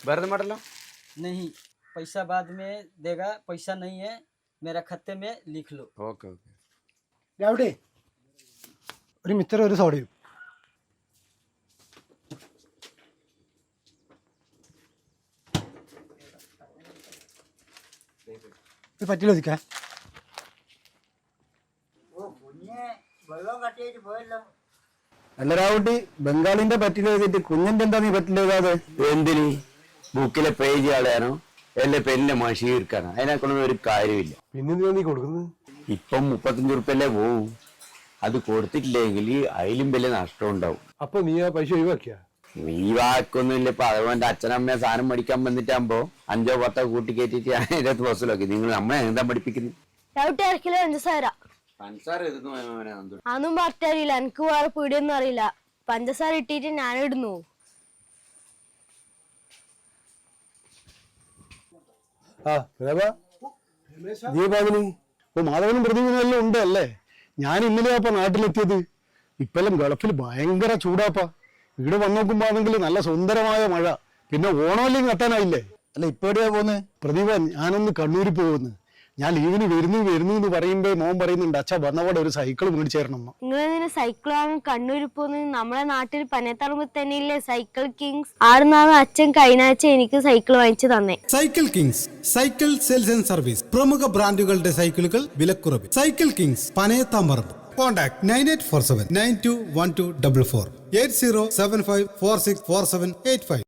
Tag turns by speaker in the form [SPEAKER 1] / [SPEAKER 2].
[SPEAKER 1] भर दे मटला
[SPEAKER 2] नहीं, पैसा बाद में देगा, पैसा नहीं है मेरा खाते में लिख लो।
[SPEAKER 1] ओके ओके
[SPEAKER 3] രാവിലെ ഒരു മിച്ചർ ഒരു സോഡയും. ഇത് പറ്റില്ല ഒതുക്കാ.
[SPEAKER 4] അല്ല രാവുട്ടി, ബംഗാളിന്റെ പറ്റില്ല എഴുതിട്ട് കുഞ്ഞിന്റെ എന്താ നീ പറ്റില്ല എഴുതാതെ?
[SPEAKER 5] എന്തിന് ബുക്കിലെ പേജ് കളയാനോ അല്ലെ പെണ്ണിന്റെ മഷി തീർക്കാനോ? അതിനെക്കൊണ്ടൊന്നും ഒരു കാര്യമില്ല.
[SPEAKER 4] പിന്നെ നീ കൊടുക്കുന്നത്
[SPEAKER 5] ഇപ്പം 35 ഉറുപ്പല്ലേ പോവും. അത് കൊടുത്തിട്ടില്ലെങ്കിൽ അതിലും വലിയ നഷ്ടം ഉണ്ടാവും.
[SPEAKER 4] അപ്പൊ നീ ആ പൈസ ഒഴിവാക്കിയ?
[SPEAKER 5] നീ വാക്കൊന്നുമില്ല. ഇപ്പൊ അതുകൊണ്ട് അച്ഛനമ്മയെ സാധനം മേടിക്കാൻ വന്നിട്ടാകുമ്പോ 5 or 10 കൂട്ടി കയറ്റിട്ട് അതിനകത്ത് ബസ്സിലാക്കി. നിങ്ങൾ നമ്മളെ എന്താ പഠിപ്പിക്കുന്നത്? പഞ്ചസാര
[SPEAKER 6] അതൊന്നും പറഞ്ഞറിയില്ല, എനിക്ക് വേറെ പീടിയൊന്നും അറിയില്ല. പഞ്ചസാര ഇട്ടിട്ട് ഞാൻ ഇടുന്നു.
[SPEAKER 4] മാധവനും പ്രതിമനും എല്ലാം ഉണ്ട് അല്ലേ? ഞാൻ ഇന്നലെയാപ്പ നാട്ടിലെത്തിയത്. ഇപ്പെല്ലാം ഗൾഫിൽ ഭയങ്കര ചൂടാപ്പാ. ഇവിടെ വന്ന് നോക്കുമ്പോ ആണെങ്കിൽ നല്ല സുന്ദരമായ മഴ. പിന്നെ ഓണമെല്ലാം കത്താനായില്ലേ?
[SPEAKER 3] അല്ല ഇപ്പൊ എവിടെയാ പോന്നെ?
[SPEAKER 4] പ്രതിഭ, ഞാനൊന്ന് കണ്ണൂരിൽ പോകുന്നു. ഞാൻ ലീവിന് വരുന്നു എന്ന് പറയുമ്പോ മോൻ പറയുന്നുണ്ട് അച്ഛാ വന്നപാടെ ഒരു സൈക്കിൾ മേടിച്ചു തരണം.
[SPEAKER 6] നിങ്ങളെന്തിനാ സൈക്കിൾ വാങ്ങാൻ കണ്ണൂരിൽ പോകുന്നത്? നമ്മളെ നാട്ടിൽ പനയത്തറമ്പിൽ തന്നെയില്ലേ സൈക്കിൾ കിങ്സ്. ആടുന്നാണ് അച്ഛൻ കഴിഞ്ഞാഴ്ച എനിക്ക് സൈക്കിൾ വാങ്ങിച്ചു തന്നെ.
[SPEAKER 7] Cycle kings cycle sales and service. പ്രമുഖ ബ്രാൻഡുകളുടെ സൈക്കിളുകൾ വിലക്കുറവിൽ. Cycle kings Panayathamparamba. കോൺടാക്ട് 9847921244 8075464785.